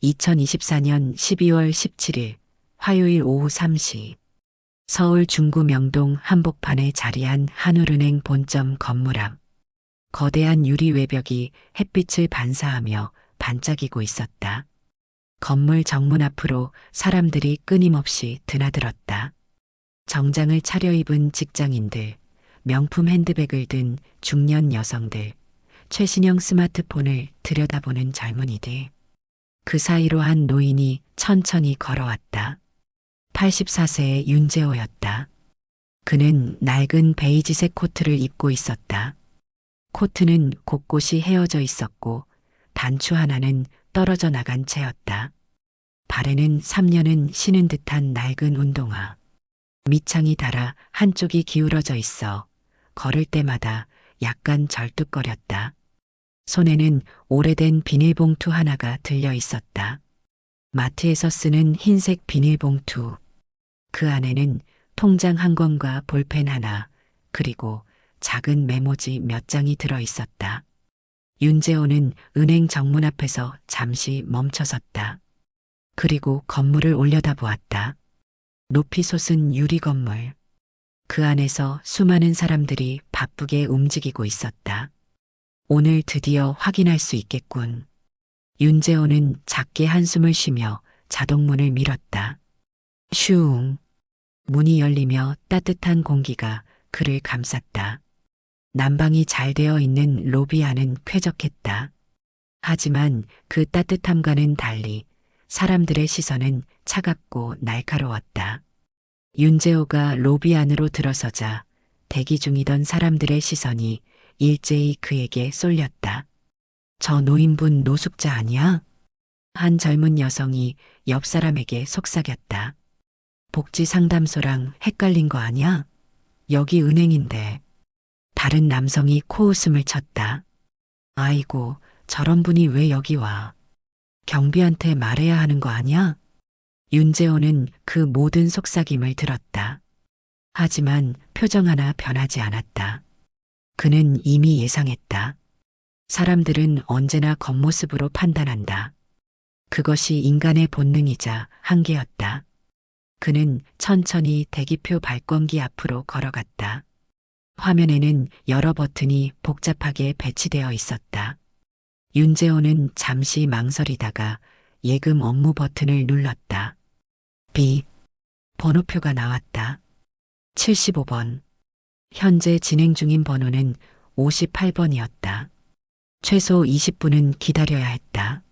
2024년 12월 17일 화요일 오후 3시 서울 중구 명동 한복판에 자리한 한울은행 본점 건물 앞 거대한 유리 외벽이 햇빛을 반사하며 반짝이고 있었다. 건물 정문 앞으로 사람들이 끊임없이 드나들었다. 정장을 차려입은 직장인들, 명품 핸드백을 든 중년 여성들, 최신형 스마트폰을 들여다보는 젊은이들. 그 사이로 한 노인이 천천히 걸어왔다. 84세의 윤재호였다. 그는 낡은 베이지색 코트를 입고 있었다. 코트는 곳곳이 헤어져 있었고 단추 하나는 떨어져 나간 채였다. 발에는 3년은 신은 듯한 낡은 운동화. 밑창이 닳아 한쪽이 기울어져 있어 걸을 때마다 약간 절뚝거렸다. 손에는 오래된 비닐봉투 하나가 들려 있었다. 마트에서 쓰는 흰색 비닐봉투. 그 안에는 통장 한 권과 볼펜 하나, 그리고 작은 메모지 몇 장이 들어 있었다. 윤재호는 은행 정문 앞에서 잠시 멈춰섰다. 그리고 건물을 올려다보았다. 높이 솟은 유리 건물. 그 안에서 수많은 사람들이 바쁘게 움직이고 있었다. 오늘 드디어 확인할 수 있겠군. 윤재호는 작게 한숨을 쉬며 자동문을 밀었다. 슝. 문이 열리며 따뜻한 공기가 그를 감쌌다. 난방이 잘 되어 있는 로비 안은 쾌적했다. 하지만 그 따뜻함과는 달리 사람들의 시선은 차갑고 날카로웠다. 윤재호가 로비 안으로 들어서자 대기 중이던 사람들의 시선이 일제히 그에게 쏠렸다. 저 노인분 노숙자 아니야? 한 젊은 여성이 옆 사람에게 속삭였다. 복지 상담소랑 헷갈린 거 아니야? 여기 은행인데. 다른 남성이 코웃음을 쳤다. 아이고, 저런 분이 왜 여기 와? 경비한테 말해야 하는 거 아니야? 윤재호는 그 모든 속삭임을 들었다. 하지만 표정 하나 변하지 않았다. 그는 이미 예상했다. 사람들은 언제나 겉모습으로 판단한다. 그것이 인간의 본능이자 한계였다. 그는 천천히 대기표 발권기 앞으로 걸어갔다. 화면에는 여러 버튼이 복잡하게 배치되어 있었다. 윤재호는 잠시 망설이다가 예금 업무 버튼을 눌렀다. 번호표가 나왔다. 75번. 현재 진행 중인 번호는 58번이었다. 최소 20분은 기다려야 했다.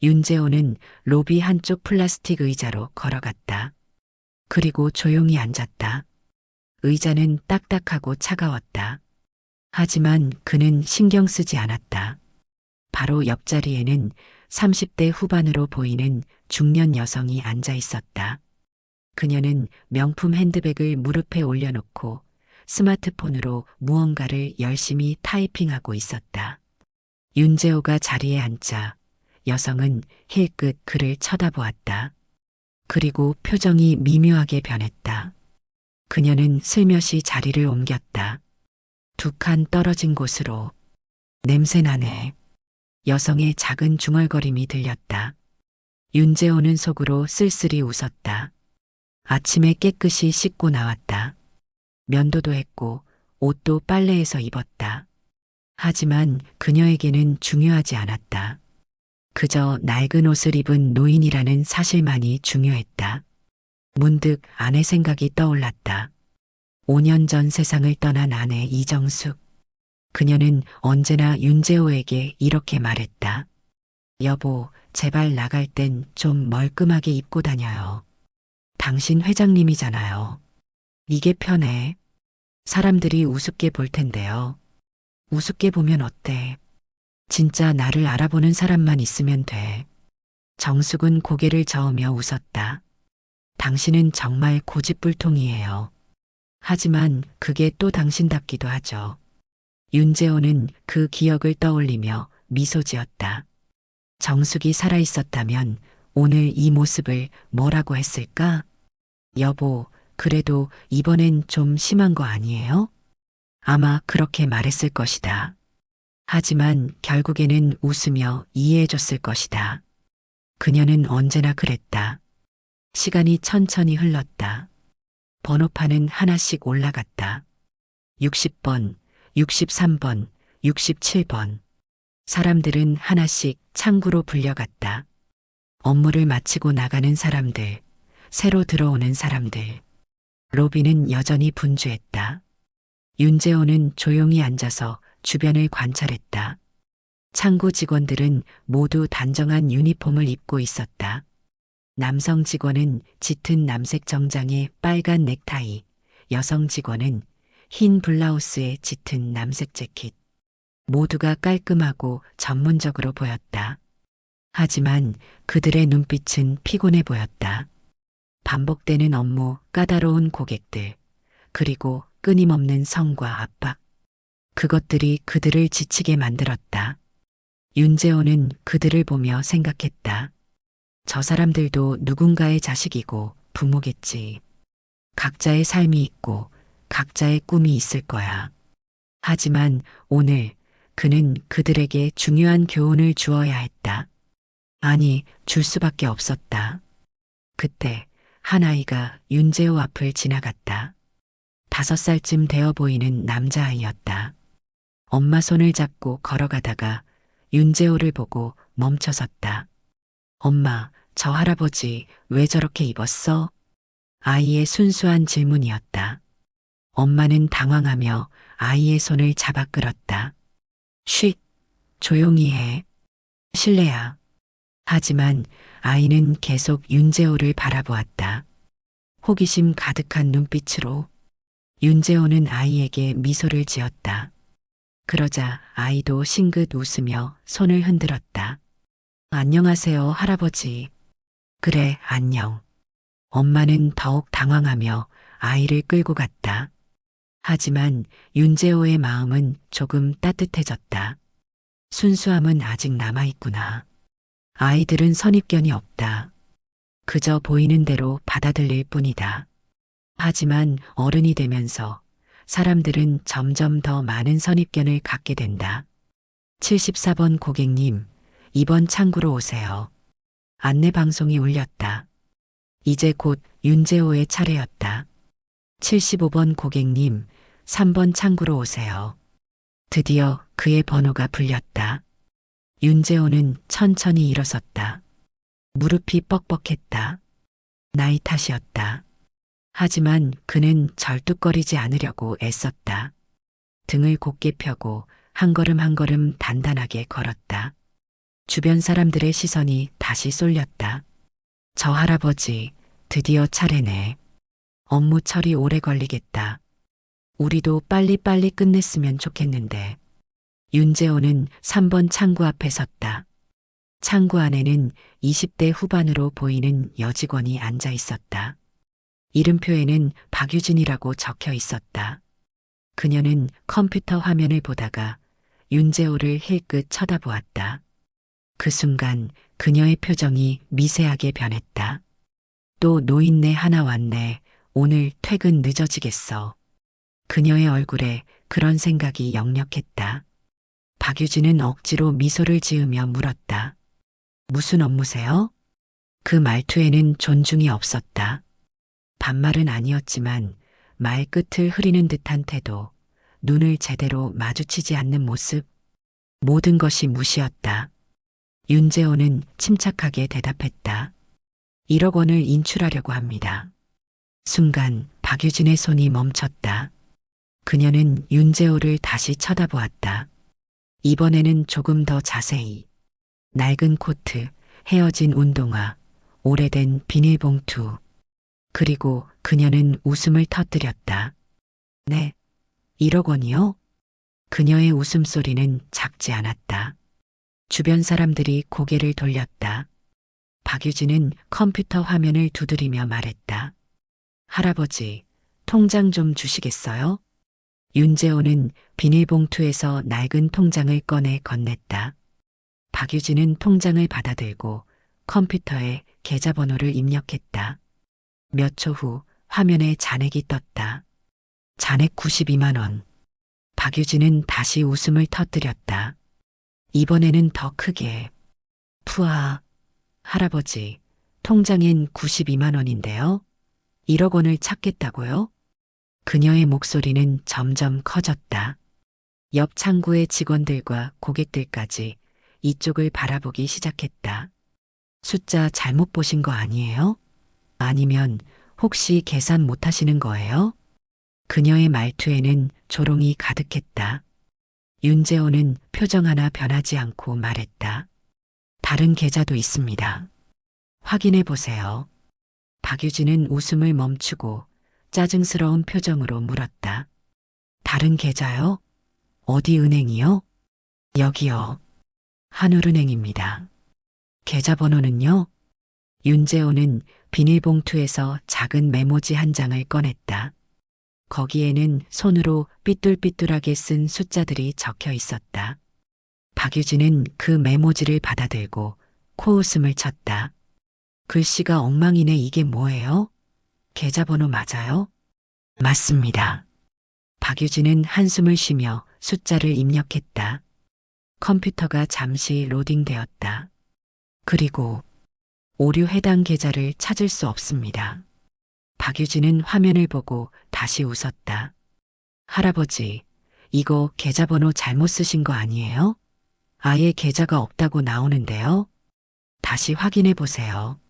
윤재호는 로비 한쪽 플라스틱 의자로 걸어갔다. 그리고 조용히 앉았다. 의자는 딱딱하고 차가웠다. 하지만 그는 신경 쓰지 않았다. 바로 옆자리에는 30대 후반으로 보이는 중년 여성이 앉아 있었다. 그녀는 명품 핸드백을 무릎에 올려놓고 스마트폰으로 무언가를 열심히 타이핑하고 있었다. 윤재호가 자리에 앉자 여성은 힐끗 그를 쳐다보았다. 그리고 표정이 미묘하게 변했다. 그녀는 슬며시 자리를 옮겼다. 두 칸 떨어진 곳으로. 냄새나네. 여성의 작은 중얼거림이 들렸다. 윤재호는 속으로 쓸쓸히 웃었다. 아침에 깨끗이 씻고 나왔다. 면도도 했고 옷도 빨래해서 입었다. 하지만 그녀에게는 중요하지 않았다. 그저 낡은 옷을 입은 노인이라는 사실만이 중요했다. 문득 아내 생각이 떠올랐다. 5년 전 세상을 떠난 아내 이정숙. 그녀는 언제나 윤재호에게 이렇게 말했다. 여보, 제발 나갈 땐 좀 멀끔하게 입고 다녀요. 당신 회장님이잖아요. 이게 편해. 사람들이 우습게 볼 텐데요. 우습게 보면 어때? 진짜 나를 알아보는 사람만 있으면 돼. 정숙은 고개를 저으며 웃었다. 당신은 정말 고집불통이에요. 하지만 그게 또 당신답기도 하죠. 윤재호는 그 기억을 떠올리며 미소 지었다. 정숙이 살아있었다면 오늘 이 모습을 뭐라고 했을까? 여보, 그래도 이번엔 좀 심한 거 아니에요? 아마 그렇게 말했을 것이다. 하지만 결국에는 웃으며 이해해줬을 것이다. 그녀는 언제나 그랬다. 시간이 천천히 흘렀다. 번호판은 하나씩 올라갔다. 60번, 63번, 67번. 사람들은 하나씩 창구로 불려갔다. 업무를 마치고 나가는 사람들, 새로 들어오는 사람들. 로비는 여전히 분주했다. 윤재호는 조용히 앉아서 주변을 관찰했다. 창구 직원들은 모두 단정한 유니폼을 입고 있었다. 남성 직원은 짙은 남색 정장에 빨간 넥타이, 여성 직원은 흰 블라우스에 짙은 남색 재킷. 모두가 깔끔하고 전문적으로 보였다. 하지만 그들의 눈빛은 피곤해 보였다. 반복되는 업무, 까다로운 고객들, 그리고 끊임없는 성과 압박. 그것들이 그들을 지치게 만들었다. 윤재호는 그들을 보며 생각했다. 저 사람들도 누군가의 자식이고 부모겠지. 각자의 삶이 있고 각자의 꿈이 있을 거야. 하지만 오늘 그는 그들에게 중요한 교훈을 주어야 했다. 아니, 줄 수밖에 없었다. 그때 한 아이가 윤재호 앞을 지나갔다. 5살쯤 되어 보이는 남자아이였다. 엄마 손을 잡고 걸어가다가 윤재호를 보고 멈춰섰다. 엄마, 저 할아버지 왜 저렇게 입었어? 아이의 순수한 질문이었다. 엄마는 당황하며 아이의 손을 잡아 끌었다. 쉿, 조용히 해. 실례야. 하지만 아이는 계속 윤재호를 바라보았다. 호기심 가득한 눈빛으로. 윤재호는 아이에게 미소를 지었다. 그러자 아이도 싱긋 웃으며 손을 흔들었다. 안녕하세요, 할아버지. 그래, 안녕. 엄마는 더욱 당황하며 아이를 끌고 갔다. 하지만 윤재호의 마음은 조금 따뜻해졌다. 순수함은 아직 남아있구나. 아이들은 선입견이 없다. 그저 보이는 대로 받아들일 뿐이다. 하지만 어른이 되면서 사람들은 점점 더 많은 선입견을 갖게 된다. 74번 고객님, 이번 창구로 오세요. 안내 방송이 울렸다. 이제 곧 윤재호의 차례였다. 75번 고객님, 3번 창구로 오세요. 드디어 그의 번호가 불렸다. 윤재호는 천천히 일어섰다. 무릎이 뻑뻑했다. 나이 탓이었다. 하지만 그는 절뚝거리지 않으려고 애썼다. 등을 곧게 펴고 한 걸음 한 걸음 단단하게 걸었다. 주변 사람들의 시선이 다시 쏠렸다. 저 할아버지, 드디어 차례네. 업무 처리 오래 걸리겠다. 우리도 빨리빨리 끝냈으면 좋겠는데. 윤재호는 3번 창구 앞에 섰다. 창구 안에는 20대 후반으로 보이는 여직원이 앉아 있었다. 이름표에는 박유진이라고 적혀 있었다. 그녀는 컴퓨터 화면을 보다가 윤재호를 힐끗 쳐다보았다. 그 순간 그녀의 표정이 미세하게 변했다. 또 노인네 하나 왔네. 오늘 퇴근 늦어지겠어. 그녀의 얼굴에 그런 생각이 역력했다. 박유진은 억지로 미소를 지으며 물었다. 무슨 업무세요? 그 말투에는 존중이 없었다. 반말은 아니었지만 말 끝을 흐리는 듯한 태도, 눈을 제대로 마주치지 않는 모습, 모든 것이 무시였다. 윤재호는 침착하게 대답했다. 1억 원을 인출하려고 합니다. 순간 박유진의 손이 멈췄다. 그녀는 윤재호를 다시 쳐다보았다. 이번에는 조금 더 자세히. 낡은 코트, 헤어진 운동화, 오래된 비닐봉투. 그리고 그녀는 웃음을 터뜨렸다. 네, 1억 원이요? 그녀의 웃음소리는 작지 않았다. 주변 사람들이 고개를 돌렸다. 박유진은 컴퓨터 화면을 두드리며 말했다. 할아버지, 통장 좀 주시겠어요? 윤재호는 비닐봉투에서 낡은 통장을 꺼내 건넸다. 박유진은 통장을 받아들고 컴퓨터에 계좌번호를 입력했다. 몇 초 후 화면에 잔액이 떴다. 잔액 92만 원. 박유진은 다시 웃음을 터뜨렸다. 이번에는 더 크게. 푸아. 할아버지, 통장엔 92만 원인데요. 1억 원을 찾겠다고요? 그녀의 목소리는 점점 커졌다. 옆 창구의 직원들과 고객들까지 이쪽을 바라보기 시작했다. 숫자 잘못 보신 거 아니에요? 아니면 혹시 계산 못 하시는 거예요? 그녀의 말투에는 조롱이 가득했다. 윤재호는 표정 하나 변하지 않고 말했다. 다른 계좌도 있습니다. 확인해 보세요. 박유진은 웃음을 멈추고 짜증스러운 표정으로 물었다. 다른 계좌요? 어디 은행이요? 여기요. 한울은행입니다. 계좌번호는요? 윤재호는 비닐봉투에서 작은 메모지 한 장을 꺼냈다. 거기에는 손으로 삐뚤삐뚤하게 쓴 숫자들이 적혀 있었다. 박유진은 그 메모지를 받아들고 코웃음을 쳤다. 글씨가 엉망이네. 이게 뭐예요? 계좌번호 맞아요? 맞습니다. 박유진은 한숨을 쉬며 숫자를 입력했다. 컴퓨터가 잠시 로딩되었다. 그리고 오류 해당 계좌를 찾을 수 없습니다. 박유진은 화면을 보고 다시 웃었다. 할아버지, 이거 계좌번호 잘못 쓰신 거 아니에요? 아예 계좌가 없다고 나오는데요. 다시 확인해 보세요.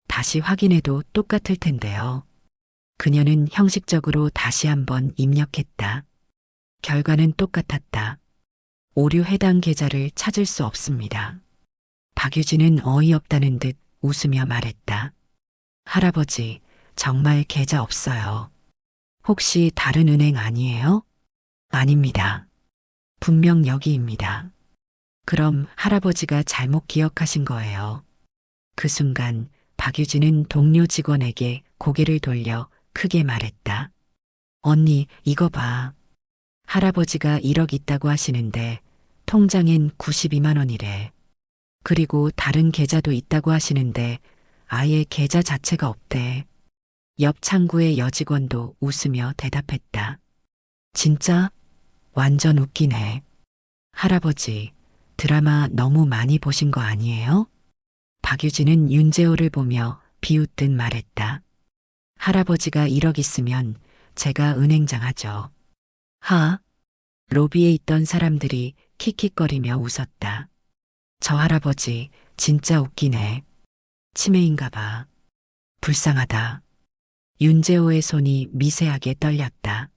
다시 확인해도 똑같을 텐데요. 그녀는 형식적으로 다시 한번 입력했다. 결과는 똑같았다. 오류 해당 계좌를 찾을 수 없습니다. 박유진은 어이없다는 듯 웃으며 말했다. 할아버지, 정말 계좌 없어요. 혹시 다른 은행 아니에요? 아닙니다. 분명 여기입니다. 그럼 할아버지가 잘못 기억하신 거예요. 그 순간 박유진은 동료 직원에게 고개를 돌려 크게 말했다. 언니, 이거 봐. 할아버지가 1억 있다고 하시는데 통장엔 92만 원이래. 그리고 다른 계좌도 있다고 하시는데 아예 계좌 자체가 없대. 옆 창구의 여직원도 웃으며 대답했다. 진짜? 완전 웃기네. 할아버지, 드라마 너무 많이 보신 거 아니에요? 박유진은 윤재호를 보며 비웃듯 말했다. 할아버지가 1억 있으면 제가 은행장 하죠. 하? 로비에 있던 사람들이 킥킥거리며 웃었다. 저 할아버지 진짜 웃기네. 치매인가 봐. 불쌍하다. 윤재호의 손이 미세하게 떨렸다.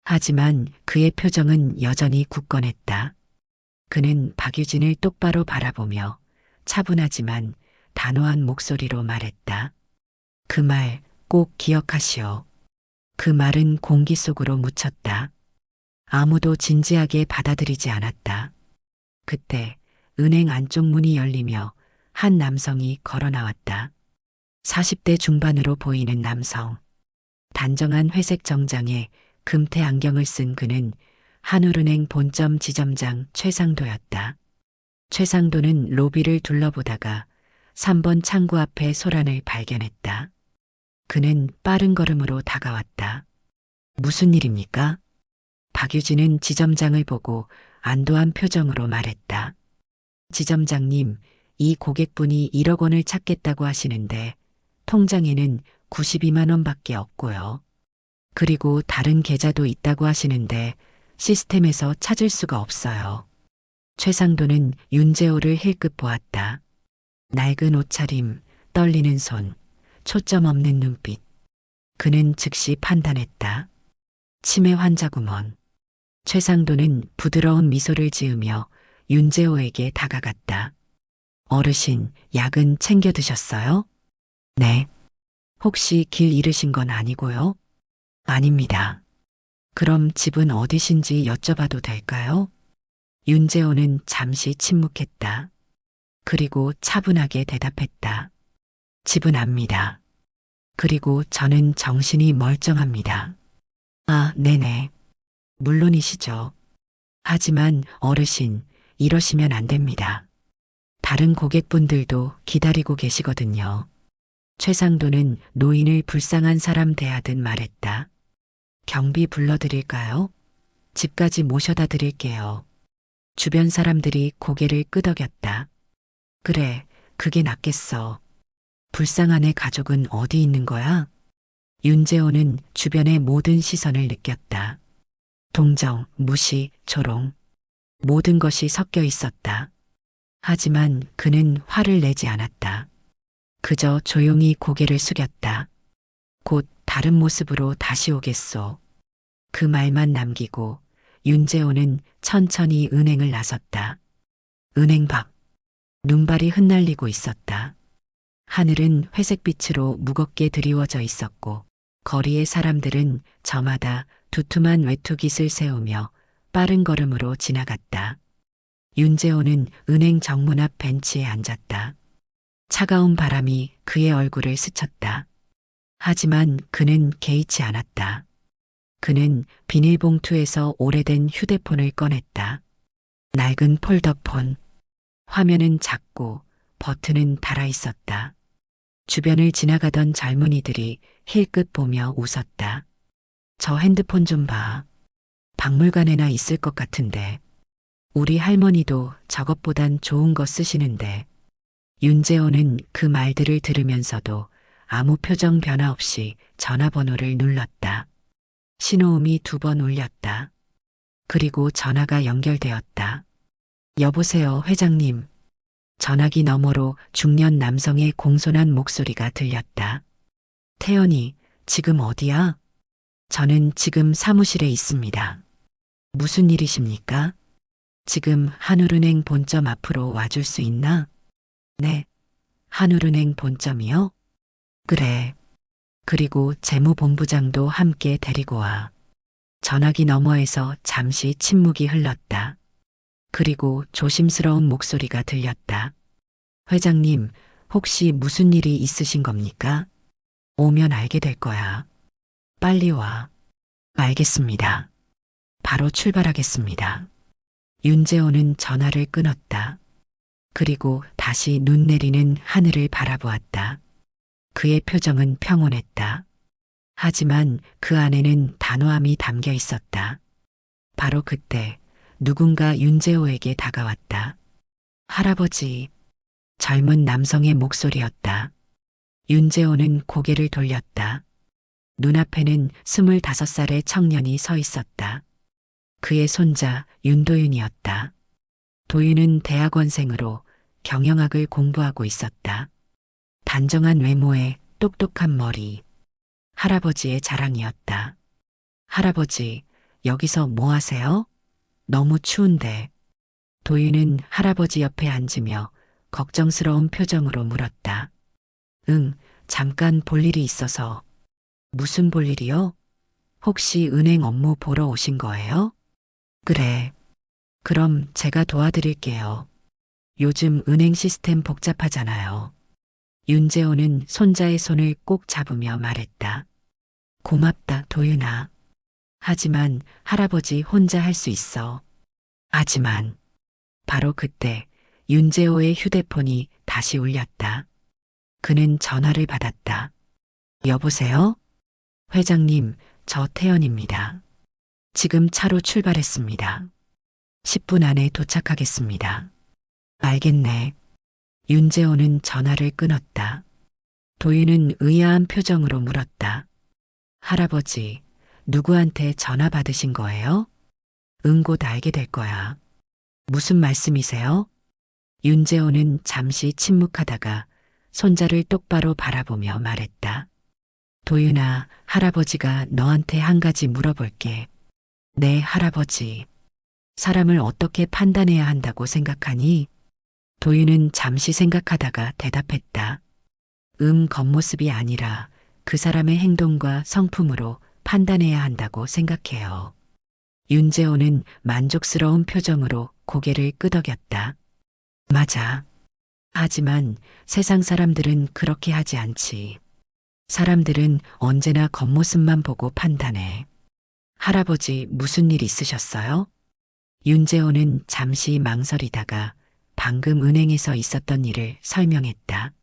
하지만 그의 표정은 여전히 굳건했다. 그는 박유진을 똑바로 바라보며 차분하지만 단호한 목소리로 말했다. 그 말 꼭 기억하시오. 그 말은 공기 속으로 묻혔다. 아무도 진지하게 받아들이지 않았다. 그때 은행 안쪽 문이 열리며 한 남성이 걸어 나왔다. 40대 중반으로 보이는 남성. 단정한 회색 정장에 금태 안경을 쓴 그는 한울은행 본점 지점장 최상도였다. 최상도는 로비를 둘러보다가 3번 창구 앞에 소란을 발견했다. 그는 빠른 걸음으로 다가왔다. 무슨 일입니까? 박유진은 지점장을 보고 안도한 표정으로 말했다. 지점장님, 이 고객분이 1억 원을 찾겠다고 하시는데 통장에는 92만 원밖에 없고요. 그리고 다른 계좌도 있다고 하시는데 시스템에서 찾을 수가 없어요. 최상도는 윤재호를 힐끗 보았다. 낡은 옷차림, 떨리는 손, 초점 없는 눈빛. 그는 즉시 판단했다. 치매 환자구먼. 최상도는 부드러운 미소를 지으며 윤재호에게 다가갔다. 어르신, 약은 챙겨 드셨어요? 네. 혹시 길 잃으신 건 아니고요? 아닙니다. 그럼 집은 어디신지 여쭤봐도 될까요? 윤재호는 잠시 침묵했다. 그리고 차분하게 대답했다. 집은 압니다. 그리고 저는 정신이 멀쩡합니다. 아, 네네. 물론이시죠. 하지만 어르신, 이러시면 안 됩니다. 다른 고객분들도 기다리고 계시거든요. 최상도는 노인을 불쌍한 사람 대하듯 말했다. 경비 불러드릴까요? 집까지 모셔다 드릴게요. 주변 사람들이 고개를 끄덕였다. 그래, 그게 낫겠어. 불쌍한 애 가족은 어디 있는 거야? 윤재호는 주변의 모든 시선을 느꼈다. 동정, 무시, 조롱. 모든 것이 섞여 있었다. 하지만 그는 화를 내지 않았다. 그저 조용히 고개를 숙였다. 곧 다른 모습으로 다시 오겠소. 그 말만 남기고 윤재호는 천천히 은행을 나섰다. 은행 밖. 눈발이 흩날리고 있었다. 하늘은 회색빛으로 무겁게 드리워져 있었고 거리의 사람들은 저마다 두툼한 외투깃을 세우며 빠른 걸음으로 지나갔다. 윤재호는 은행 정문 앞 벤치에 앉았다. 차가운 바람이 그의 얼굴을 스쳤다. 하지만 그는 개의치 않았다. 그는 비닐봉투에서 오래된 휴대폰을 꺼냈다. 낡은 폴더폰. 화면은 작고 버튼은 달아 있었다. 주변을 지나가던 젊은이들이 힐끗 보며 웃었다. 저 핸드폰 좀 봐. 박물관에나 있을 것 같은데. 우리 할머니도 저것보단 좋은 거 쓰시는데. 윤재호는 그 말들을 들으면서도 아무 표정 변화 없이 전화번호를 눌렀다. 신호음이 2번 울렸다. 그리고 전화가 연결되었다. 여보세요, 회장님. 전화기 너머로 중년 남성의 공손한 목소리가 들렸다. 태연이, 지금 어디야? 저는 지금 사무실에 있습니다. 무슨 일이십니까? 지금 한울은행 본점 앞으로 와줄 수 있나? 네. 한울은행 본점이요? 그래. 그리고 재무본부장도 함께 데리고 와. 전화기 너머에서 잠시 침묵이 흘렀다. 그리고 조심스러운 목소리가 들렸다. 회장님, 혹시 무슨 일이 있으신 겁니까? 오면 알게 될 거야. 빨리 와. 알겠습니다. 바로 출발하겠습니다. 윤재호는 전화를 끊었다. 그리고 다시 눈 내리는 하늘을 바라보았다. 그의 표정은 평온했다. 하지만 그 안에는 단호함이 담겨 있었다. 바로 그때 누군가 윤재호에게 다가왔다. 할아버지. 젊은 남성의 목소리였다. 윤재호는 고개를 돌렸다. 눈앞에는 25살의 청년이 서 있었다. 그의 손자 윤도윤이었다. 도윤은 대학원생으로 경영학을 공부하고 있었다. 단정한 외모에 똑똑한 머리. 할아버지의 자랑이었다. 할아버지, 여기서 뭐 하세요? 너무 추운데. 도윤은 할아버지 옆에 앉으며 걱정스러운 표정으로 물었다. 응, 잠깐 볼 일이 있어서. 무슨 볼 일이요? 혹시 은행 업무 보러 오신 거예요? 그래. 그럼 제가 도와드릴게요. 요즘 은행 시스템 복잡하잖아요. 윤재호는 손자의 손을 꼭 잡으며 말했다. 고맙다, 도윤아. 하지만 할아버지 혼자 할 수 있어. 하지만 바로 그때 윤재호의 휴대폰이 다시 울렸다. 그는 전화를 받았다. 여보세요? 회장님, 저 태연입니다. 지금 차로 출발했습니다. 10분 안에 도착하겠습니다. 알겠네. 윤재호는 전화를 끊었다. 도윤은 의아한 표정으로 물었다. 할아버지, 누구한테 전화 받으신 거예요? 응, 곧 알게 될 거야. 무슨 말씀이세요? 윤재호는 잠시 침묵하다가 손자를 똑바로 바라보며 말했다. 도윤아, 할아버지가 너한테 한 가지 물어볼게. 네, 할아버지. 사람을 어떻게 판단해야 한다고 생각하니? 도윤은 잠시 생각하다가 대답했다. 겉모습이 아니라 그 사람의 행동과 성품으로 판단해야 한다고 생각해요. 윤재호는 만족스러운 표정으로 고개를 끄덕였다. 맞아. 하지만 세상 사람들은 그렇게 하지 않지. 사람들은 언제나 겉모습만 보고 판단해. 할아버지 무슨 일 있으셨어요? 윤재호는 잠시 망설이다가 방금 은행에서 있었던 일을 설명했다.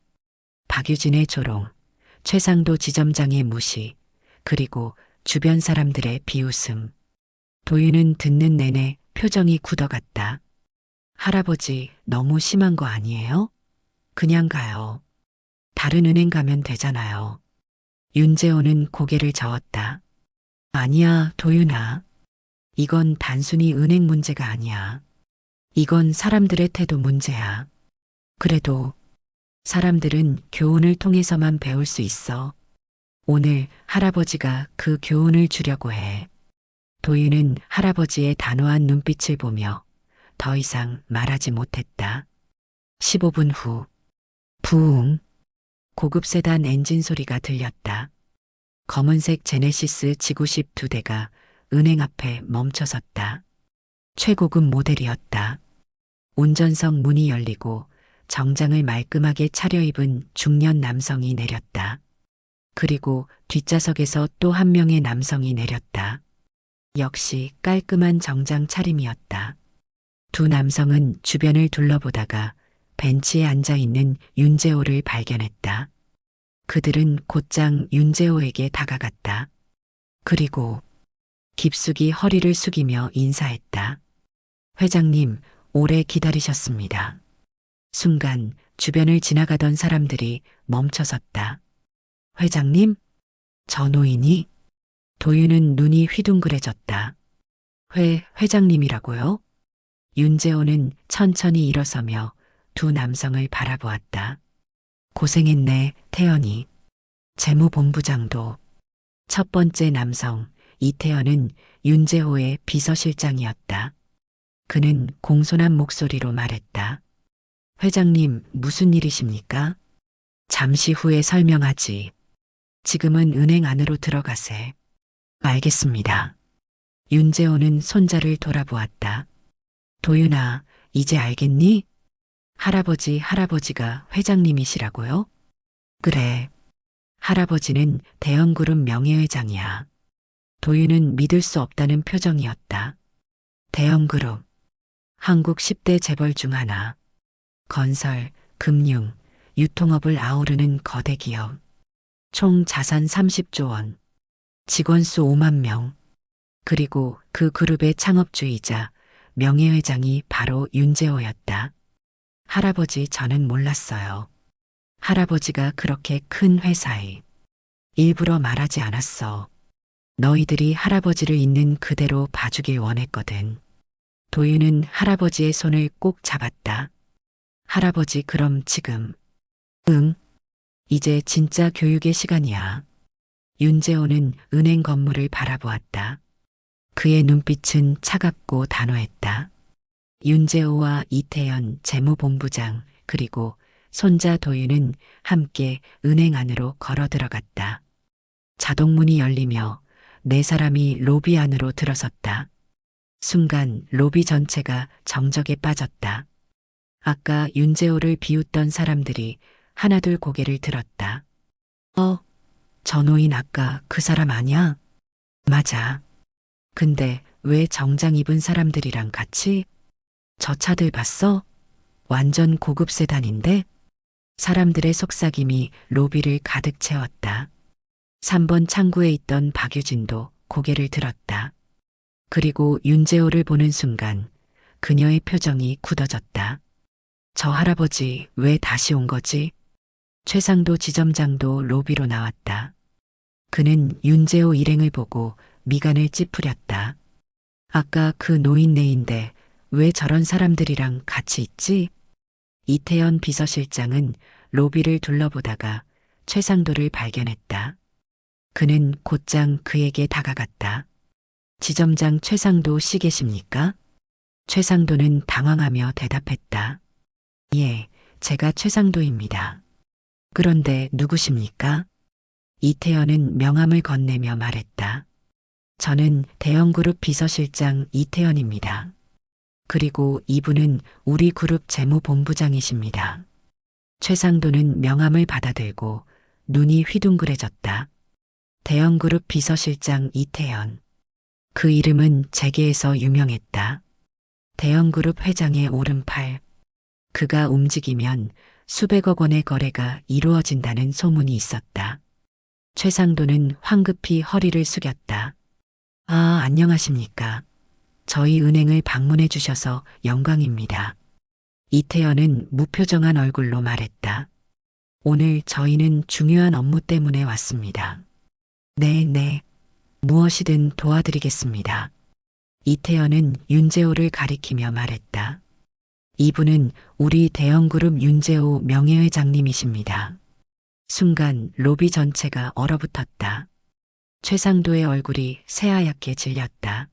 박유진의 조롱, 최상도 지점장의 무시, 그리고 주변 사람들의 비웃음. 도윤은 듣는 내내 표정이 굳어갔다. 할아버지 너무 심한 거 아니에요? 그냥 가요. 다른 은행 가면 되잖아요. 윤재호는 고개를 저었다. 아니야, 도윤아. 이건 단순히 은행 문제가 아니야. 이건 사람들의 태도 문제야. 그래도 사람들은 교훈을 통해서만 배울 수 있어. 오늘 할아버지가 그 교훈을 주려고 해. 도윤은 할아버지의 단호한 눈빛을 보며 더 이상 말하지 못했다. 15분 후, 부웅. 고급 세단 엔진 소리가 들렸다. 검은색 제네시스 지구십 2대가 은행 앞에 멈춰섰다. 최고급 모델이었다. 운전석 문이 열리고 정장을 말끔하게 차려입은 중년 남성이 내렸다. 그리고 뒷좌석에서 또 한 명의 남성이 내렸다. 역시 깔끔한 정장 차림이었다. 두 남성은 주변을 둘러보다가 벤치에 앉아 있는 윤재호를 발견했다. 그들은 곧장 윤재호에게 다가갔다. 그리고 깊숙이 허리를 숙이며 인사했다. 회장님, 오래 기다리셨습니다. 순간 주변을 지나가던 사람들이 멈춰섰다. 회장님? 저 노인이? 도윤은 눈이 휘둥그레졌다. 회장님이라고요? 윤재호는 천천히 일어서며 두 남성을 바라보았다. 고생했네, 태연이. 재무본부장도. 첫 번째 남성, 이태연은 윤재호의 비서실장이었다. 그는 공손한 목소리로 말했다. 회장님, 무슨 일이십니까? 잠시 후에 설명하지. 지금은 은행 안으로 들어가세. 알겠습니다. 윤재호는 손자를 돌아보았다. 도윤아, 이제 알겠니? 할아버지가 회장님이시라고요? 그래. 할아버지는 대형그룹 명예회장이야. 도윤은 믿을 수 없다는 표정이었다. 대형그룹. 한국 10대 재벌 중 하나. 건설, 금융, 유통업을 아우르는 거대 기업. 총 자산 30조 원. 직원 수 5만 명. 그리고 그 그룹의 창업주이자 명예회장이 바로 윤재호였다. 할아버지, 저는 몰랐어요. 할아버지가 그렇게 큰 회사에 일부러 말하지 않았어. 너희들이 할아버지를 있는 그대로 봐주길 원했거든. 도윤은 할아버지의 손을 꼭 잡았다. 할아버지, 그럼 지금. 응. 이제 진짜 교육의 시간이야. 윤재호는 은행 건물을 바라보았다. 그의 눈빛은 차갑고 단호했다. 윤재호와 이태연 재무본부장 그리고 손자 도윤은 함께 은행 안으로 걸어 들어갔다. 자동문이 열리며 네 사람이 로비 안으로 들어섰다. 순간 로비 전체가 정적에 빠졌다. 아까 윤재호를 비웃던 사람들이 하나둘 고개를 들었다. 저 노인 아까 그 사람 아냐? 맞아. 근데 왜 정장 입은 사람들이랑 같이? 저 차들 봤어? 완전 고급 세단인데? 사람들의 속삭임이 로비를 가득 채웠다. 3번 창구에 있던 박유진도 고개를 들었다. 그리고 윤재호를 보는 순간 그녀의 표정이 굳어졌다. 저 할아버지 왜 다시 온 거지? 최상도 지점장도 로비로 나왔다. 그는 윤재호 일행을 보고 미간을 찌푸렸다. 아까 그 노인네인데 왜 저런 사람들이랑 같이 있지? 이태연 비서실장은 로비를 둘러보다가 최상도를 발견했다. 그는 곧장 그에게 다가갔다. 지점장 최상도 씨 계십니까? 최상도는 당황하며 대답했다. 예, 제가 최상도입니다. 그런데 누구십니까? 이태연은 명함을 건네며 말했다. 저는 대형그룹 비서실장 이태연입니다. 그리고 이분은 우리 그룹 재무본부장이십니다. 최상도는 명함을 받아들고 눈이 휘둥그레졌다. 대형그룹 비서실장 이태연. 그 이름은 재계에서 유명했다. 대형그룹 회장의 오른팔. 그가 움직이면 수백억 원의 거래가 이루어진다는 소문이 있었다. 최상도는 황급히 허리를 숙였다. 아, 안녕하십니까. 저희 은행을 방문해 주셔서 영광입니다. 이태연은 무표정한 얼굴로 말했다. 오늘 저희는 중요한 업무 때문에 왔습니다. 네, 네. 무엇이든 도와드리겠습니다. 이태연은 윤재호를 가리키며 말했다. 이분은 우리 대형그룹 윤재호 명예회장님이십니다. 순간 로비 전체가 얼어붙었다. 최상도의 얼굴이 새하얗게 질렸다.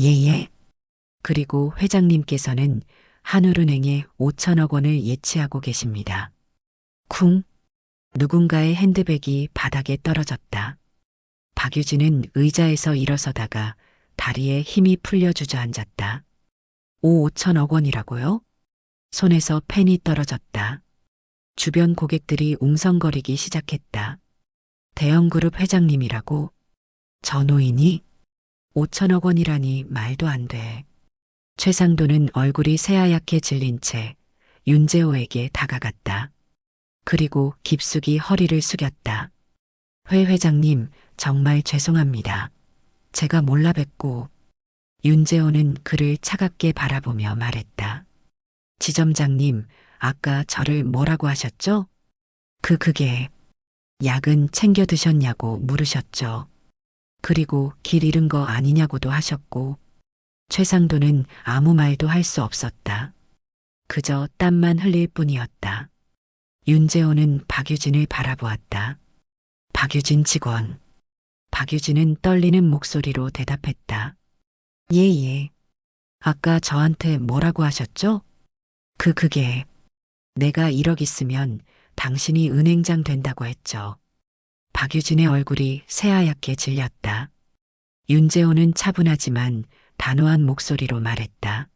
예예. 그리고 회장님께서는 한울은행에 5천억 원을 예치하고 계십니다. 쿵. 누군가의 핸드백이 바닥에 떨어졌다. 박유진은 의자에서 일어서다가 다리에 힘이 풀려 주저앉았다. 5천억 원이라고요? 손에서 펜이 떨어졌다. 주변 고객들이 웅성거리기 시작했다. 대형그룹 회장님이라고? 저 노인이? 5천억 원이라니 말도 안 돼. 최상도는 얼굴이 새하얗게 질린 채 윤재호에게 다가갔다. 그리고 깊숙이 허리를 숙였다. 회 회장님, 정말 죄송합니다. 제가 몰라 뵙고. 윤재호는 그를 차갑게 바라보며 말했다. 지점장님, 아까 저를 뭐라고 하셨죠? 그게 약은 챙겨 드셨냐고 물으셨죠. 그리고 길 잃은 거 아니냐고도 하셨고. 최상도는 아무 말도 할 수 없었다. 그저 땀만 흘릴 뿐이었다. 윤재호는 박유진을 바라보았다. 박유진 직원. 박유진은 떨리는 목소리로 대답했다. 예. 아까 저한테 뭐라고 하셨죠? 그게 내가 1억 있으면 당신이 은행장 된다고 했죠. 박유진의 얼굴이 새하얗게 질렸다. 윤재호는 차분하지만 단호한 목소리로 말했다.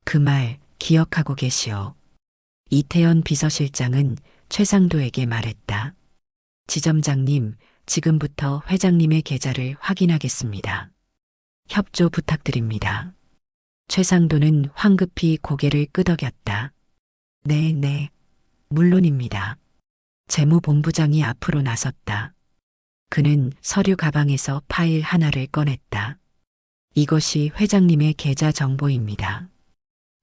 그 말 기억하고 계시오. 이태연 비서실장은 최상도에게 말했다. 지점장님, 지금부터 회장님의 계좌를 확인하겠습니다. 협조 부탁드립니다. 최상도는 황급히 고개를 끄덕였다. 네, 물론입니다. 재무본부장이 앞으로 나섰다. 그는 서류 가방에서 파일 하나를 꺼냈다. 이것이 회장님의 계좌 정보입니다.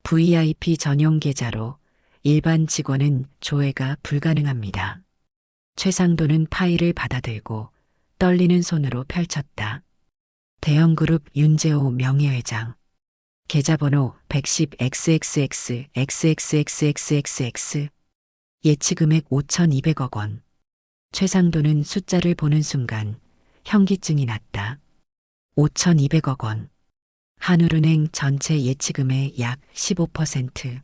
VIP 전용 계좌로 일반 직원은 조회가 불가능합니다. 최상도는 파일을 받아들고 떨리는 손으로 펼쳤다. 대형그룹 윤재호 명예회장. 계좌번호 110XXXXXXXXX. 예치금액 5,200억 원. 최상도는 숫자를 보는 순간 현기증이 났다. 5,200억 원. 한울은행 전체 예치금의 약 15%.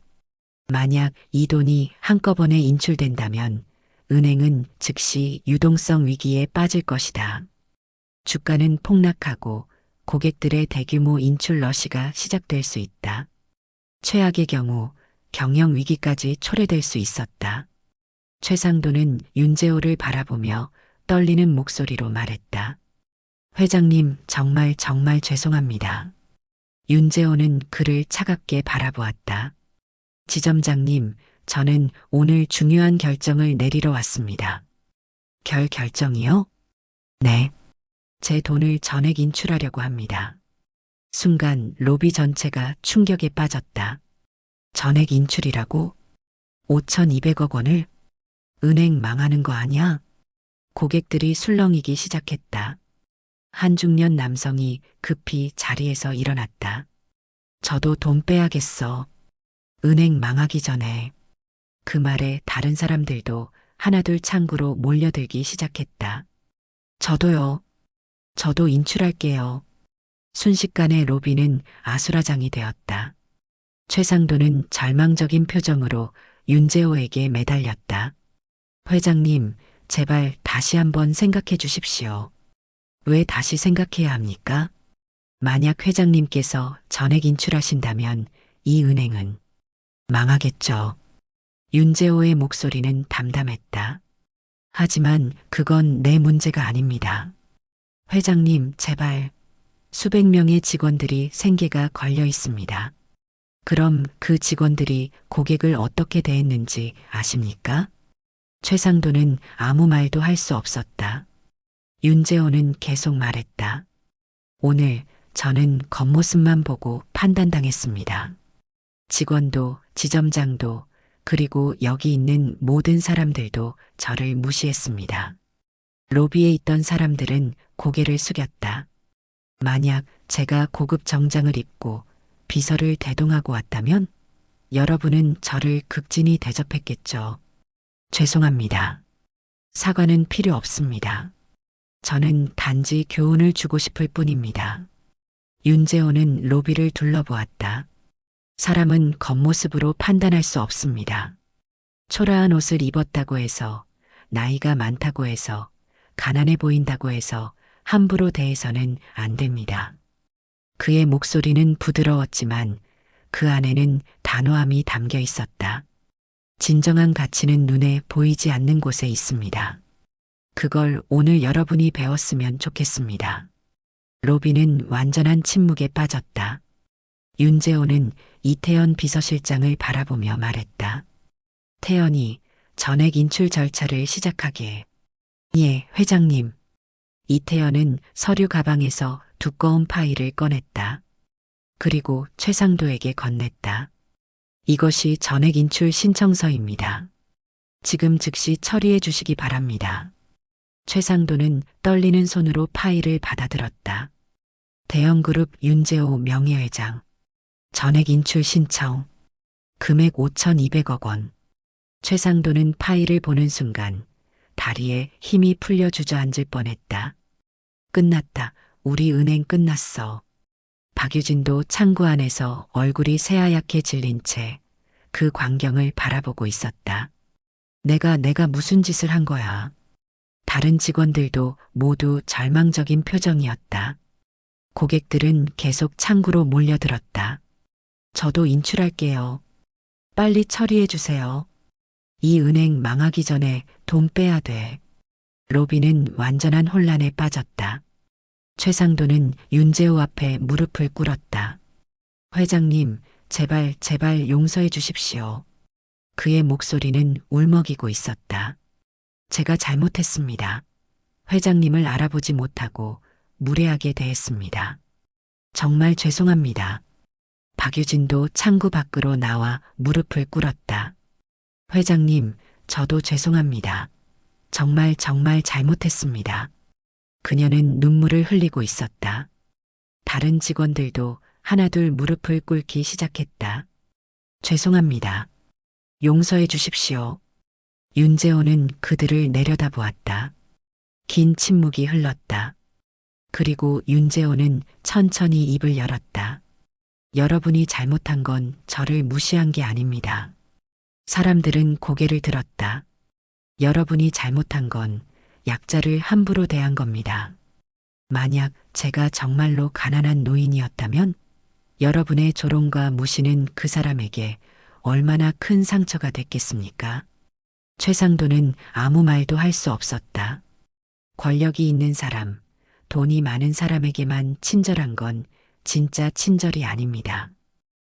만약 이 돈이 한꺼번에 인출된다면 은행은 즉시 유동성 위기에 빠질 것이다. 주가는 폭락하고 고객들의 대규모 인출 러시가 시작될 수 있다. 최악의 경우 경영 위기까지 초래될 수 있었다. 최상도는 윤재호를 바라보며 떨리는 목소리로 말했다. 회장님, 정말 죄송합니다. 윤재호는 그를 차갑게 바라보았다. 지점장님, 저는 오늘 중요한 결정을 내리러 왔습니다. 결정이요? 네. 제 돈을 전액 인출하려고 합니다. 순간 로비 전체가 충격에 빠졌다. 전액 인출이라고? 5,200억 원을? 은행 망하는 거 아니야? 고객들이 술렁이기 시작했다. 한 중년 남성이 급히 자리에서 일어났다. 저도 돈 빼야겠어. 은행 망하기 전에. 그 말에 다른 사람들도 하나둘 창구로 몰려들기 시작했다. 저도요. 저도 인출할게요. 순식간에 로비는 아수라장이 되었다. 최상도는 절망적인 표정으로 윤재호에게 매달렸다. 회장님, 제발 다시 한번 생각해 주십시오. 왜 다시 생각해야 합니까? 만약 회장님께서 전액 인출하신다면 이 은행은 망하겠죠. 윤재호의 목소리는 담담했다. 하지만 그건 내 문제가 아닙니다. 회장님, 제발. 수백 명의 직원들이 생계가 걸려 있습니다. 그럼 그 직원들이 고객을 어떻게 대했는지 아십니까? 최상도는 아무 말도 할 수 없었다. 윤재호는 계속 말했다. 오늘 저는 겉모습만 보고 판단당했습니다. 직원도, 지점장도, 그리고 여기 있는 모든 사람들도 저를 무시했습니다. 로비에 있던 사람들은 고개를 숙였다. 만약 제가 고급 정장을 입고 비서를 대동하고 왔다면 여러분은 저를 극진히 대접했겠죠. 죄송합니다. 사과는 필요 없습니다. 저는 단지 교훈을 주고 싶을 뿐입니다. 윤재호는 로비를 둘러보았다. 사람은 겉모습으로 판단할 수 없습니다. 초라한 옷을 입었다고 해서, 나이가 많다고 해서, 가난해 보인다고 해서 함부로 대해서는 안 됩니다. 그의 목소리는 부드러웠지만 그 안에는 단호함이 담겨 있었다. 진정한 가치는 눈에 보이지 않는 곳에 있습니다. 그걸 오늘 여러분이 배웠으면 좋겠습니다. 로비는 완전한 침묵에 빠졌다. 윤재호는 이태연 비서실장을 바라보며 말했다. 태연이 전액 인출 절차를 시작하게. 예, 회장님. 이태연은 서류 가방에서 두꺼운 파일을 꺼냈다. 그리고 최상도에게 건넸다. 이것이 전액 인출 신청서입니다. 지금 즉시 처리해 주시기 바랍니다. 최상도는 떨리는 손으로 파일을 받아들었다. 대형그룹 윤재호 명예회장. 전액 인출 신청. 금액 5,200억 원. 최상도는 파일을 보는 순간 다리에 힘이 풀려 주저앉을 뻔했다. 끝났다. 우리 은행 끝났어. 박유진도 창구 안에서 얼굴이 새하얗게 질린 채 그 광경을 바라보고 있었다. 내가 무슨 짓을 한 거야. 다른 직원들도 모두 절망적인 표정이었다. 고객들은 계속 창구로 몰려들었다. 저도 인출할게요. 빨리 처리해 주세요. 이 은행 망하기 전에 돈 빼야 돼. 로비는 완전한 혼란에 빠졌다. 최상도는 윤재호 앞에 무릎을 꿇었다. 회장님, 제발 용서해 주십시오. 그의 목소리는 울먹이고 있었다. 제가 잘못했습니다. 회장님을 알아보지 못하고 무례하게 대했습니다. 정말 죄송합니다. 박유진도 창구 밖으로 나와 무릎을 꿇었다. 회장님, 저도 죄송합니다. 정말 잘못했습니다. 그녀는 눈물을 흘리고 있었다. 다른 직원들도 하나둘 무릎을 꿇기 시작했다. 죄송합니다. 용서해 주십시오. 윤재호는 그들을 내려다보았다. 긴 침묵이 흘렀다. 그리고 윤재호는 천천히 입을 열었다. 여러분이 잘못한 건 저를 무시한 게 아닙니다. 사람들은 고개를 들었다. 여러분이 잘못한 건 약자를 함부로 대한 겁니다. 만약 제가 정말로 가난한 노인이었다면 여러분의 조롱과 무시는 그 사람에게 얼마나 큰 상처가 됐겠습니까? 최상도는 아무 말도 할 수 없었다. 권력이 있는 사람, 돈이 많은 사람에게만 친절한 건 진짜 친절이 아닙니다.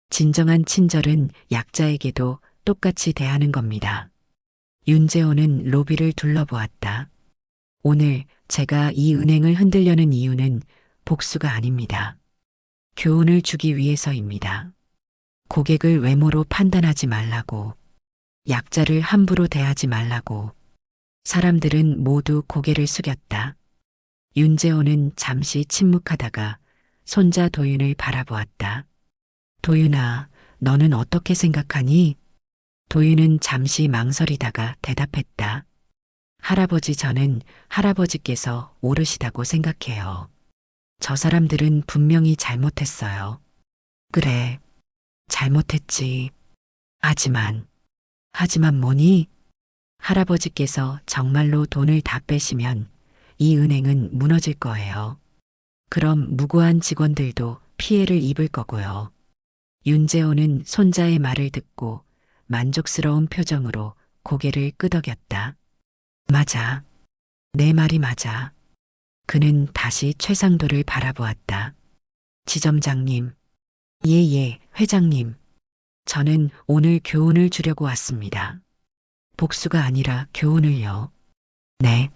진정한 친절은 약자에게도 똑같이 대하는 겁니다. 윤재호는 로비를 둘러보았다. 오늘 제가 이 은행을 흔들려는 이유는 복수가 아닙니다. 교훈을 주기 위해서입니다. 고객을 외모로 판단하지 말라고, 약자를 함부로 대하지 말라고. 사람들은 모두 고개를 숙였다. 윤재호는 잠시 침묵하다가 손자 도윤을 바라보았다. 도윤아, 너는 어떻게 생각하니? 도윤은 잠시 망설이다가 대답했다. 할아버지, 저는 할아버지께서 옳으시다고 생각해요. 저 사람들은 분명히 잘못했어요. 그래, 잘못했지. 하지만 뭐니? 할아버지께서 정말로 돈을 다 빼시면 이 은행은 무너질 거예요. 그럼 무고한 직원들도 피해를 입을 거고요. 윤재호는 손자의 말을 듣고 만족스러운 표정으로 고개를 끄덕였다. 맞아. 내 말이 맞아. 그는 다시 최상도를 바라보았다. 지점장님. 예, 회장님. 저는 오늘 교훈을 주려고 왔습니다. 복수가 아니라 교훈을요. 네.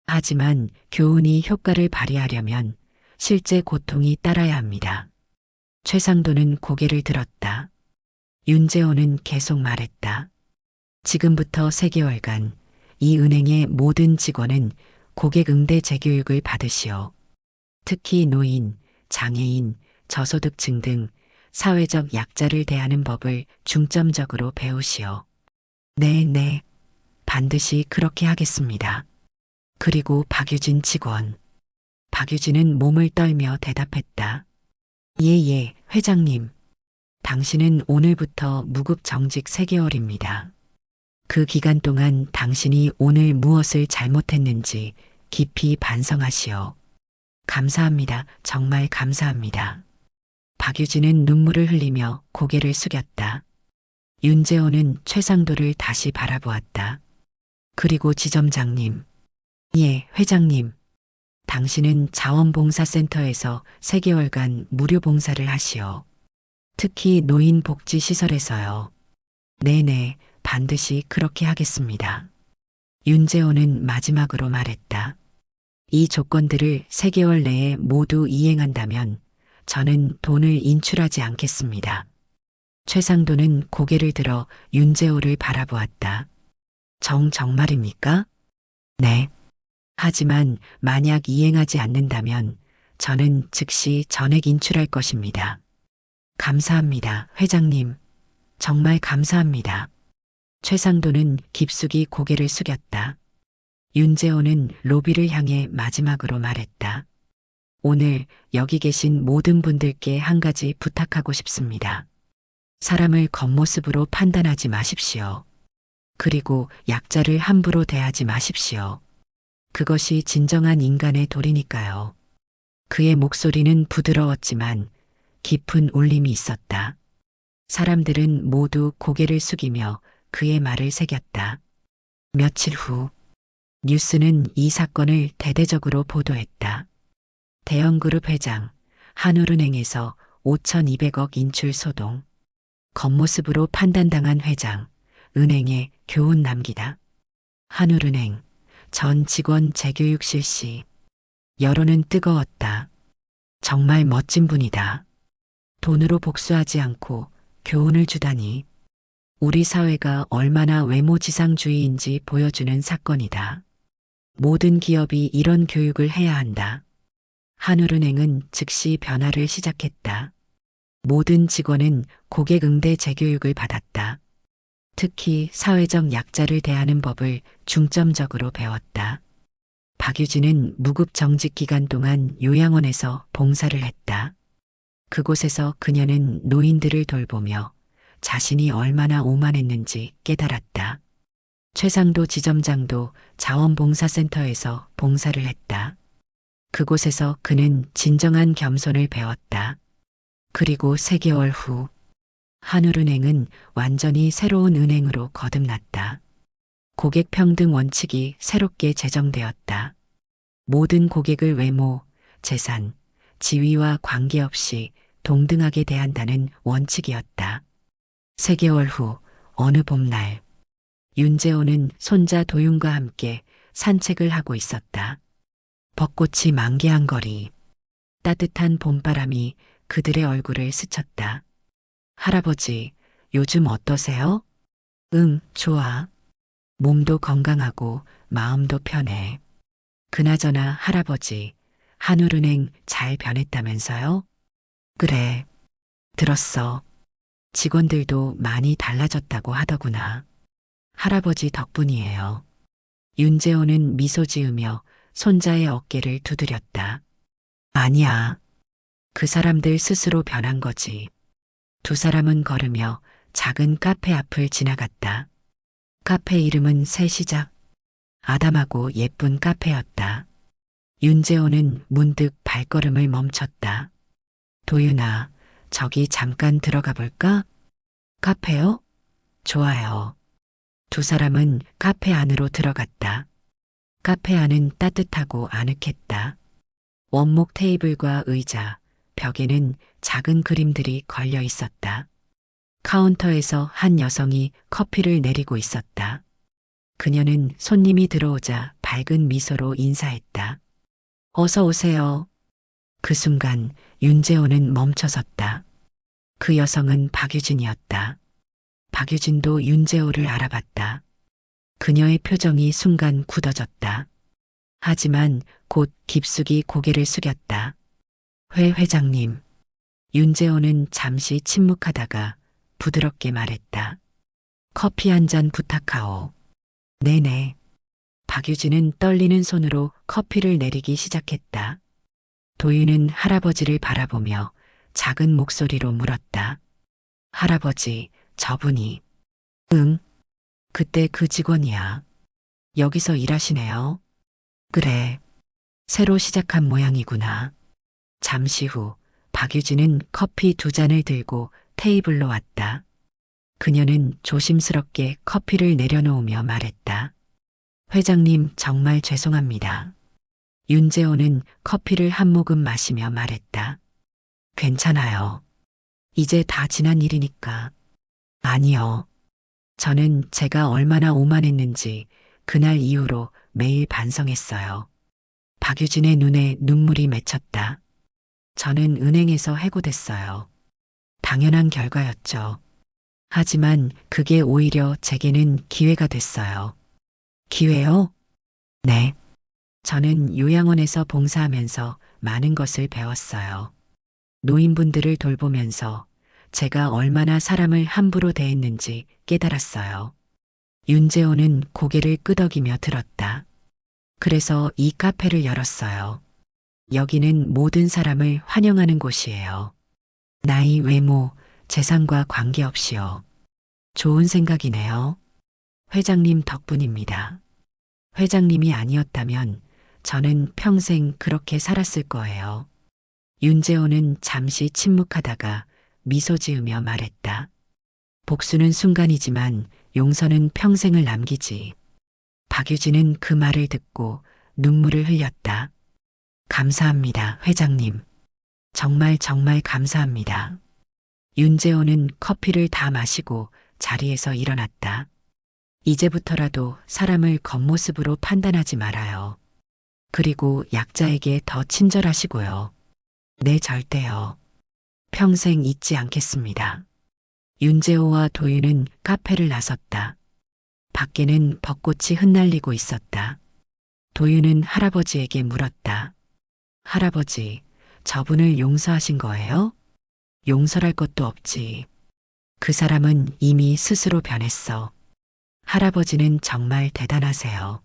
하지만 교훈이 효과를 발휘하려면 실제 고통이 따라야 합니다. 최상도는 고개를 들었다. 윤재호는 계속 말했다. 지금부터 3개월간 이 은행의 모든 직원은 고객 응대 재교육을 받으시오. 특히 노인, 장애인, 저소득층 등 사회적 약자를 대하는 법을 중점적으로 배우시오. 네, 네. 반드시 그렇게 하겠습니다. 그리고 박유진 직원. 박유진은 몸을 떨며 대답했다. 예, 예, 회장님. 당신은 오늘부터 무급 정직 3개월입니다. 그 기간 동안 당신이 오늘 무엇을 잘못했는지 깊이 반성하시오. 감사합니다. 정말 감사합니다. 박유진은 눈물을 흘리며 고개를 숙였다. 윤재호는 최상도를 다시 바라보았다. 그리고 지점장님. 예, 회장님. 당신은 자원봉사센터에서 3개월간 무료 봉사를 하시오. 특히 노인복지시설에서요. 네네, 반드시 그렇게 하겠습니다. 윤재호는 마지막으로 말했다. 이 조건들을 3개월 내에 모두 이행한다면 저는 돈을 인출하지 않겠습니다. 최상도는 고개를 들어 윤재호를 바라보았다. 정말입니까? 네. 하지만 만약 이행하지 않는다면 저는 즉시 전액 인출할 것입니다. 감사합니다, 회장님. 정말 감사합니다. 최상도는 깊숙이 고개를 숙였다. 윤재호는 로비를 향해 마지막으로 말했다. 오늘 여기 계신 모든 분들께 한 가지 부탁하고 싶습니다. 사람을 겉모습으로 판단하지 마십시오. 그리고 약자를 함부로 대하지 마십시오. 그것이 진정한 인간의 도리니까요. 그의 목소리는 부드러웠지만 깊은 울림이 있었다. 사람들은 모두 고개를 숙이며 그의 말을 새겼다. 며칠 후 뉴스는 이 사건을 대대적으로 보도했다. 대형그룹 회장, 한울은행에서 5,200억 인출 소동. 겉모습으로 판단당한 회장, 은행에 교훈 남기다. 한울은행, 전 직원 재교육 실시. 여론은 뜨거웠다. 정말 멋진 분이다. 돈으로 복수하지 않고 교훈을 주다니. 우리 사회가 얼마나 외모지상주의인지 보여주는 사건이다. 모든 기업이 이런 교육을 해야 한다. 한울은행은 즉시 변화를 시작했다. 모든 직원은 고객 응대 재교육을 받았다. 특히 사회적 약자를 대하는 법을 중점적으로 배웠다. 박유진은 무급 정직 기간 동안 요양원에서 봉사를 했다. 그곳에서 그녀는 노인들을 돌보며 자신이 얼마나 오만했는지 깨달았다. 최상도 지점장도 자원봉사센터에서 봉사를 했다. 그곳에서 그는 진정한 겸손을 배웠다. 그리고 3개월 후 한울은행은 완전히 새로운 은행으로 거듭났다. 고객 평등 원칙이 새롭게 제정되었다. 모든 고객을 외모, 재산, 지위와 관계없이 동등하게 대한다는 원칙이었다. 3개월 후 어느 봄날 윤재호는 손자 도윤과 함께 산책을 하고 있었다. 벚꽃이 만개한 거리. 따뜻한 봄바람이 그들의 얼굴을 스쳤다. 할아버지, 요즘 어떠세요? 응, 좋아. 몸도 건강하고 마음도 편해. 그나저나 할아버지, 한울은행 잘 변했다면서요? 그래, 들었어. 직원들도 많이 달라졌다고 하더구나. 할아버지 덕분이에요. 윤재호는 미소 지으며 손자의 어깨를 두드렸다. 아니야. 그 사람들 스스로 변한 거지. 2사람은 걸으며 작은 카페 앞을 지나갔다. 카페 이름은 새 시작. 아담하고 예쁜 카페였다. 윤재호는 문득 발걸음을 멈췄다. 도윤아, 저기 잠깐 들어가 볼까? 카페요? 좋아요. 2사람은 카페 안으로 들어갔다. 카페 안은 따뜻하고 아늑했다. 원목 테이블과 의자, 벽에는 작은 그림들이 걸려 있었다. 카운터에서 한 여성이 커피를 내리고 있었다. 그녀는 손님이 들어오자 밝은 미소로 인사했다. 어서 오세요. 그 순간 윤재호는 멈춰섰다. 그 여성은 박유진이었다. 박유진도 윤재호를 알아봤다. 그녀의 표정이 순간 굳어졌다. 하지만 곧 깊숙이 고개를 숙였다. 회 회장님. 윤재호는 잠시 침묵하다가 부드럽게 말했다. 커피 한 잔 부탁하오. 네네. 박유진은 떨리는 손으로 커피를 내리기 시작했다. 도윤은 할아버지를 바라보며 작은 목소리로 물었다. 할아버지, 저분이. 응. 그때 그 직원이야. 여기서 일하시네요. 그래. 새로 시작한 모양이구나. 잠시 후 박유진은 커피 두 잔을 들고 테이블로 왔다. 그녀는 조심스럽게 커피를 내려놓으며 말했다. 회장님 정말 죄송합니다. 윤재호는 커피를 한 모금 마시며 말했다. 괜찮아요. 이제 다 지난 일이니까. 아니요. 저는 제가 얼마나 오만했는지 그날 이후로 매일 반성했어요. 박유진의 눈에 눈물이 맺혔다. 저는 은행에서 해고됐어요. 당연한 결과였죠. 하지만 그게 오히려 제게는 기회가 됐어요. 기회요? 네. 저는 요양원에서 봉사하면서 많은 것을 배웠어요. 노인분들을 돌보면서 제가 얼마나 사람을 함부로 대했는지 깨달았어요. 윤재호는 고개를 끄덕이며 들었다. 그래서 이 카페를 열었어요. 여기는 모든 사람을 환영하는 곳이에요. 나이, 외모, 재산과 관계없이요. 좋은 생각이네요. 회장님 덕분입니다. 회장님이 아니었다면 저는 평생 그렇게 살았을 거예요. 윤재호는 잠시 침묵하다가 미소 지으며 말했다. 복수는 순간이지만 용서는 평생을 남기지. 박유진은 그 말을 듣고 눈물을 흘렸다. 감사합니다, 회장님. 정말 정말 감사합니다. 윤재호는 커피를 다 마시고 자리에서 일어났다. 이제부터라도 사람을 겉모습으로 판단하지 말아요. 그리고 약자에게 더 친절하시고요. 네, 절대요. 평생 잊지 않겠습니다. 윤재호와 도윤은 카페를 나섰다. 밖에는 벚꽃이 흩날리고 있었다. 도윤은 할아버지에게 물었다. 할아버지, 저분을 용서하신 거예요? 용서할 것도 없지. 그 사람은 이미 스스로 변했어. 할아버지는 정말 대단하세요.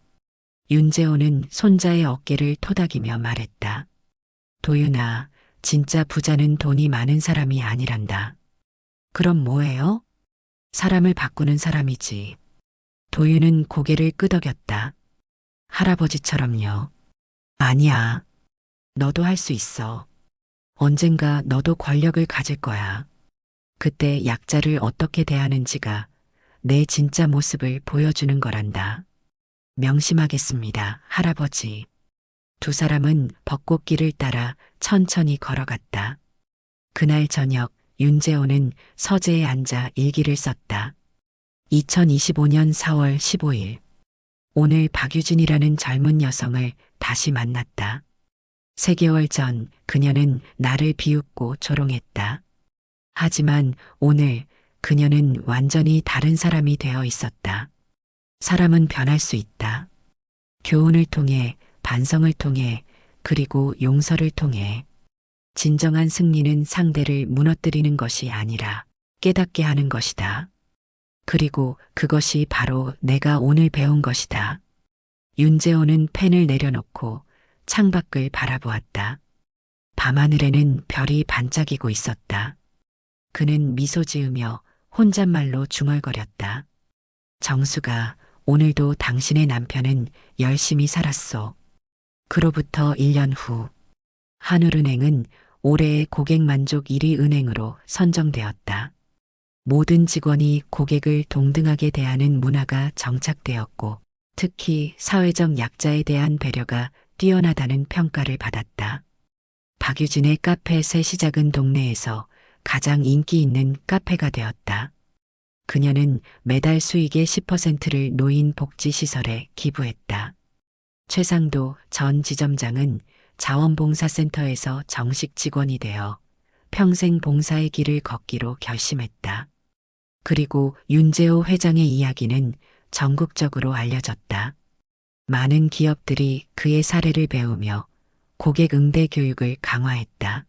윤재호는 손자의 어깨를 토닥이며 말했다. 도윤아, 진짜 부자는 돈이 많은 사람이 아니란다. 그럼 뭐예요? 사람을 바꾸는 사람이지. 도윤은 고개를 끄덕였다. 할아버지처럼요. 아니야. 너도 할 수 있어. 언젠가 너도 권력을 가질 거야. 그때 약자를 어떻게 대하는지가 내 진짜 모습을 보여주는 거란다. 명심하겠습니다, 할아버지. 두 사람은 벚꽃길을 따라 천천히 걸어갔다. 그날 저녁 윤재호는 서재에 앉아 일기를 썼다. 2025년 4월 15일. 오늘 박유진이라는 젊은 여성을 다시 만났다. 3개월 전 그녀는 나를 비웃고 조롱했다. 하지만 오늘 그녀는 완전히 다른 사람이 되어 있었다. 사람은 변할 수 있다. 교훈을 통해, 반성을 통해, 그리고 용서를 통해. 진정한 승리는 상대를 무너뜨리는 것이 아니라 깨닫게 하는 것이다. 그리고 그것이 바로 내가 오늘 배운 것이다. 윤재호는 펜을 내려놓고 창밖을 바라보았다. 밤하늘에는 별이 반짝이고 있었다. 그는 미소 지으며 혼잣말로 중얼거렸다. 정수가, 오늘도 당신의 남편은 열심히 살았소. 그로부터 1년 후, 한울은행은 올해의 고객 만족 1위 은행으로 선정되었다. 모든 직원이 고객을 동등하게 대하는 문화가 정착되었고, 특히 사회적 약자에 대한 배려가 뛰어나다는 평가를 받았다. 박유진의 카페 새 시작은 동네에서 가장 인기 있는 카페가 되었다. 그녀는 매달 수익의 10%를 노인 복지시설에 기부했다. 최상도 전 지점장은 자원봉사센터에서 정식 직원이 되어 평생 봉사의 길을 걷기로 결심했다. 그리고 윤재호 회장의 이야기는 전국적으로 알려졌다. 많은 기업들이 그의 사례를 배우며 고객 응대 교육을 강화했다.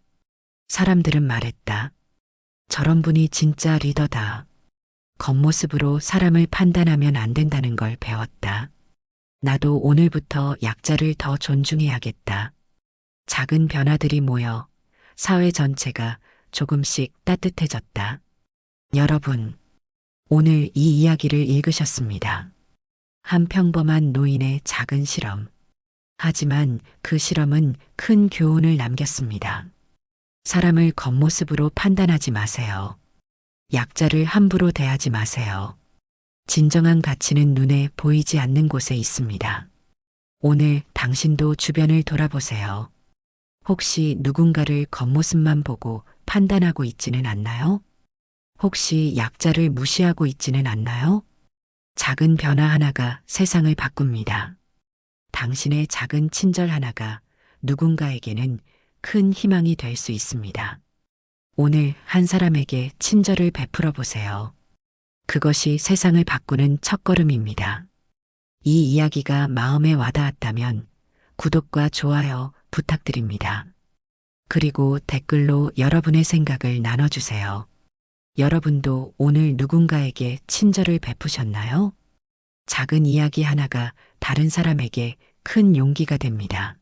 사람들은 말했다. 저런 분이 진짜 리더다. 겉모습으로 사람을 판단하면 안 된다는 걸 배웠다. 나도 오늘부터 약자를 더 존중해야겠다. 작은 변화들이 모여 사회 전체가 조금씩 따뜻해졌다. 여러분, 오늘 이 이야기를 읽으셨습니다. 한 평범한 노인의 작은 실험. 하지만 그 실험은 큰 교훈을 남겼습니다. 사람을 겉모습으로 판단하지 마세요. 약자를 함부로 대하지 마세요. 진정한 가치는 눈에 보이지 않는 곳에 있습니다. 오늘 당신도 주변을 돌아보세요. 혹시 누군가를 겉모습만 보고 판단하고 있지는 않나요? 혹시 약자를 무시하고 있지는 않나요? 작은 변화 하나가 세상을 바꿉니다. 당신의 작은 친절 하나가 누군가에게는 큰 희망이 될 수 있습니다. 오늘 한 사람에게 친절을 베풀어 보세요. 그것이 세상을 바꾸는 첫걸음입니다. 이 이야기가 마음에 와닿았다면 구독과 좋아요 부탁드립니다. 그리고 댓글로 여러분의 생각을 나눠주세요. 여러분도 오늘 누군가에게 친절을 베푸셨나요? 작은 이야기 하나가 다른 사람에게 큰 용기가 됩니다.